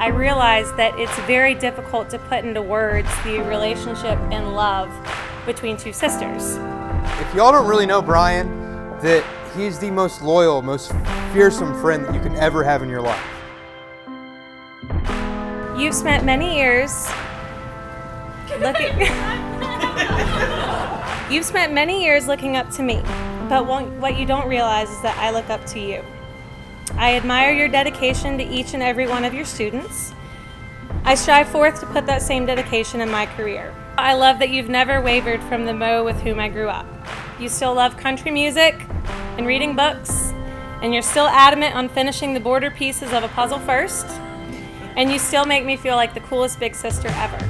I realized that it's very difficult to put into words the relationship and love between two sisters. If y'all don't really know Brian, that he's the most loyal, most fearsome friend that you can ever have in your life. You've spent many years You've spent many years looking up to me, but what you don't realize is that I look up to you. I admire your dedication to each and every one of your students. I strive forth to put that same dedication in my career. I love that you've never wavered from the Mo with whom I grew up. You still love country music and reading books, and you're still adamant on finishing the border pieces of a puzzle first, and you still make me feel like the coolest big sister ever.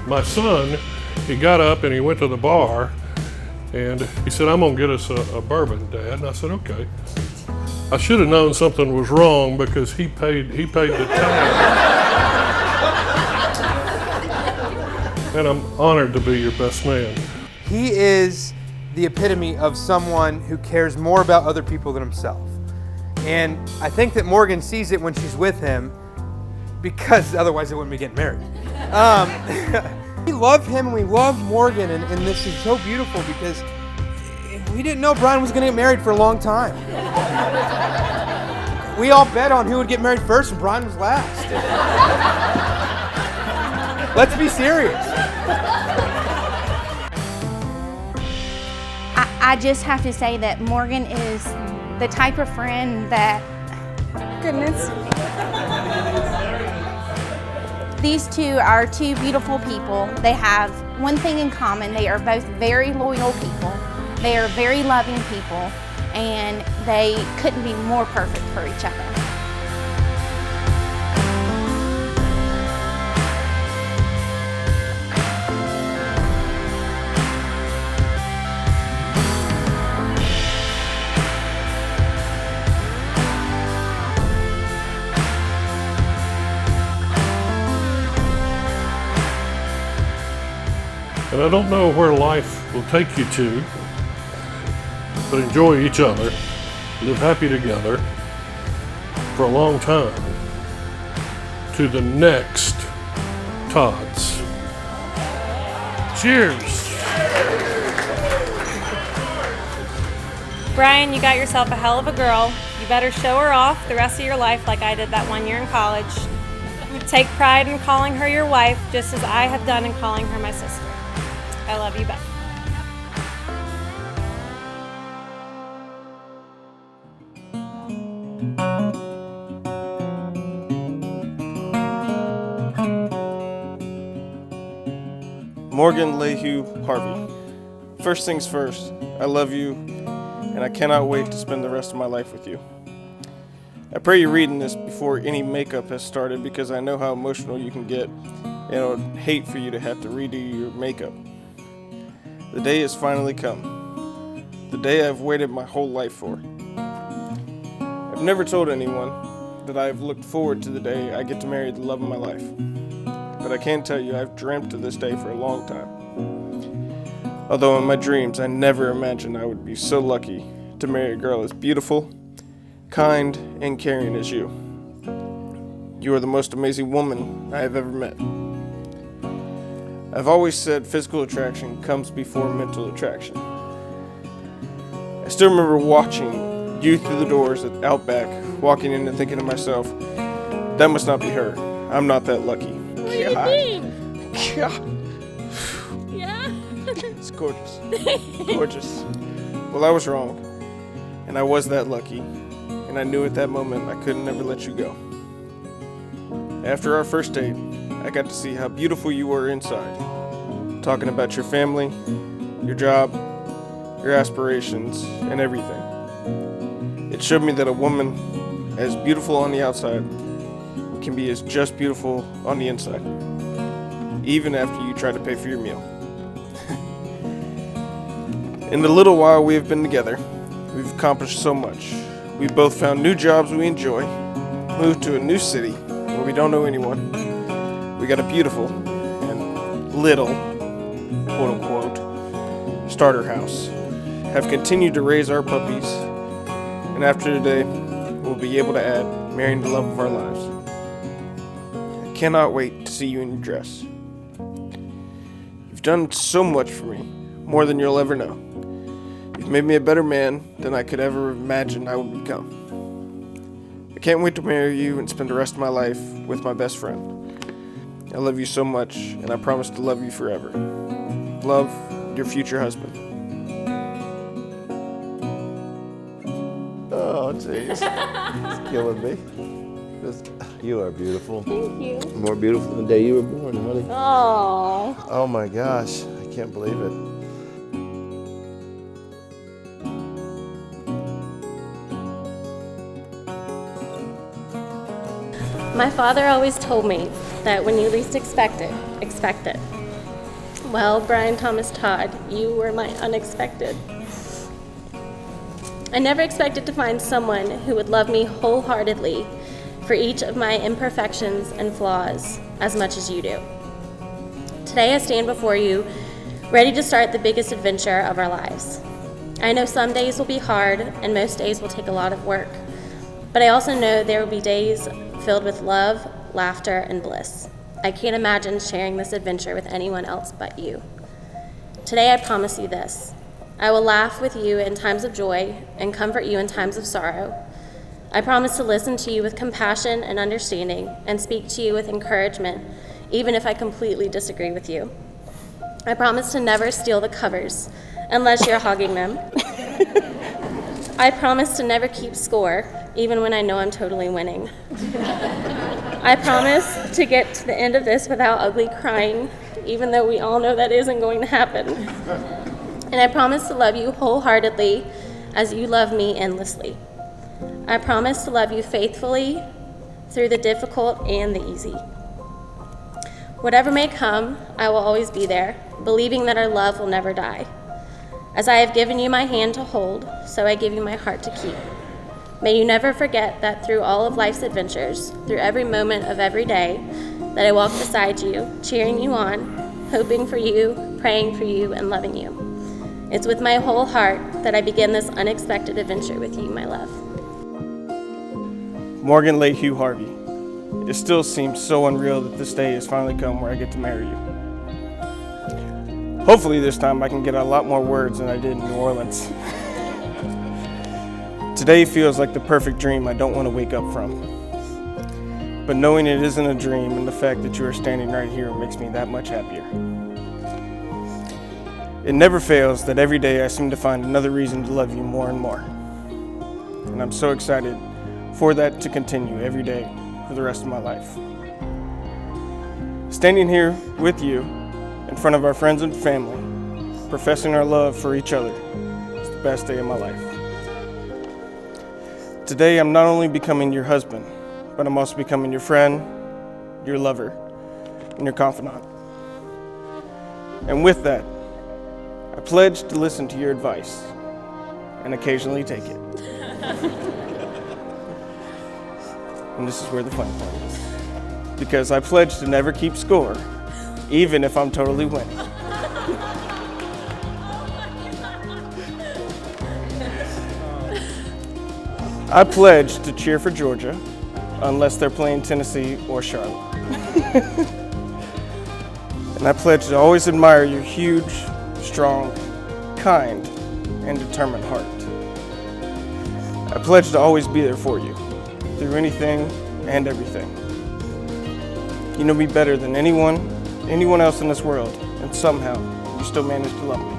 My son, he got up and he went to the bar, and he said, "I'm gonna get us a bourbon, Dad." And I said, "Okay." I should have known something was wrong because he paid the tab. And I'm honored to be your best man. He is the epitome of someone who cares more about other people than himself. And I think that Morgan sees it when she's with him, because otherwise they wouldn't be getting married. We love him and we love Morgan, and this is so beautiful because we didn't know Brian was going to get married for a long time. We all bet on who would get married first, and Brian was last. Let's be serious. I just have to say that Morgan is the type of friend that, goodness. These two are two beautiful people. They have one thing in common. They are both very loyal people. They are very loving people, and they couldn't be more perfect for each other. And I don't know where life will take you to, but enjoy each other, live happy together for a long time. To the next Todds. Cheers. Brian, you got yourself a hell of a girl. You better show her off the rest of your life like I did that one year in college. Take pride in calling her your wife, just as I have done in calling her my sister. I love you, Beth. Morgan Lehue Harvey. First things first, I love you, and I cannot wait to spend the rest of my life with you. I pray you're reading this before any makeup has started, because I know how emotional you can get, and I would hate for you to have to redo your makeup. The day has finally come. The day I've waited my whole life for. I've never told anyone that I've looked forward to the day I get to marry the love of my life. But I can tell you I've dreamt of this day for a long time. Although in my dreams I never imagined I would be so lucky to marry a girl as beautiful, kind, and caring as you. You are the most amazing woman I have ever met. I've always said physical attraction comes before mental attraction. I still remember watching you through the doors at Outback, walking in and thinking to myself, that must not be her. I'm not that lucky. What do you mean? God. Yeah? It's gorgeous. Gorgeous. Well, I was wrong. And I was that lucky. And I knew at that moment I couldn't ever let you go. After our first date, I got to see how beautiful you were inside. Talking about your family, your job, your aspirations, and everything. It showed me that a woman as beautiful on the outside can be as just beautiful on the inside, even after you try to pay for your meal. In the little while we have been together, we've accomplished so much. We've both found new jobs we enjoy, moved to a new city where we don't know anyone. We got a beautiful and little, quote-unquote, starter house, have continued to raise our puppies, and after today, we'll be able to add marrying the love of our lives. I cannot wait to see you in your dress. You've done so much for me, more than you'll ever know. You've made me a better man than I could ever imagine I would become. I can't wait to marry you and spend the rest of my life with my best friend. I love you so much, and I promise to love you forever. Love, your future husband. Oh, jeez. It's killing me. You are beautiful. Thank you. More beautiful than the day you were born, honey. Oh. Oh my gosh, I can't believe it. My father always told me that when you least expect it, expect it. Well, Brian Thomas Todd, you were my unexpected. I never expected to find someone who would love me wholeheartedly for each of my imperfections and flaws as much as you do. Today I stand before you, ready to start the biggest adventure of our lives. I know some days will be hard and most days will take a lot of work, but I also know there will be days filled with love, laughter, and bliss. I can't imagine sharing this adventure with anyone else but you. Today I promise you this. I will laugh with you in times of joy and comfort you in times of sorrow. I promise to listen to you with compassion and understanding and speak to you with encouragement, even if I completely disagree with you. I promise to never steal the covers unless you're hogging them. I promise to never keep score, even when I know I'm totally winning. I promise to get to the end of this without ugly crying, even though we all know that isn't going to happen. And I promise to love you wholeheartedly as you love me endlessly. I promise to love you faithfully through the difficult and the easy. Whatever may come, I will always be there, believing that our love will never die. As I have given you my hand to hold, so I give you my heart to keep. May you never forget that through all of life's adventures, through every moment of every day, that I walk beside you, cheering you on, hoping for you, praying for you, and loving you. It's with my whole heart that I begin this unexpected adventure with you, my love. Morgan Lehue Harvey. It still seems so unreal that this day has finally come where I get to marry you. Hopefully this time I can get a lot more words than I did in New Orleans. Today feels like the perfect dream I don't want to wake up from. But knowing it isn't a dream and the fact that you are standing right here makes me that much happier. It never fails that every day I seem to find another reason to love you more and more. And I'm so excited for that to continue every day for the rest of my life. Standing here with you in front of our friends and family, professing our love for each other, is the best day of my life. Today I'm not only becoming your husband, but I'm also becoming your friend, your lover, and your confidant. And with that, I pledge to listen to your advice and occasionally take it. And this is where the fun part is. Because I pledge to never keep score, even if I'm totally winning. I pledge to cheer for Georgia, unless they're playing Tennessee or Charlotte. And I pledge to always admire your huge, strong, kind, and determined heart. I pledge to always be there for you, through anything and everything. You know me better than anyone else in this world, and somehow you still manage to love me.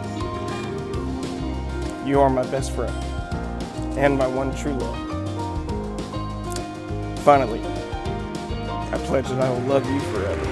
You are my best friend, and my one true love. Finally, I pledge that I will love you forever.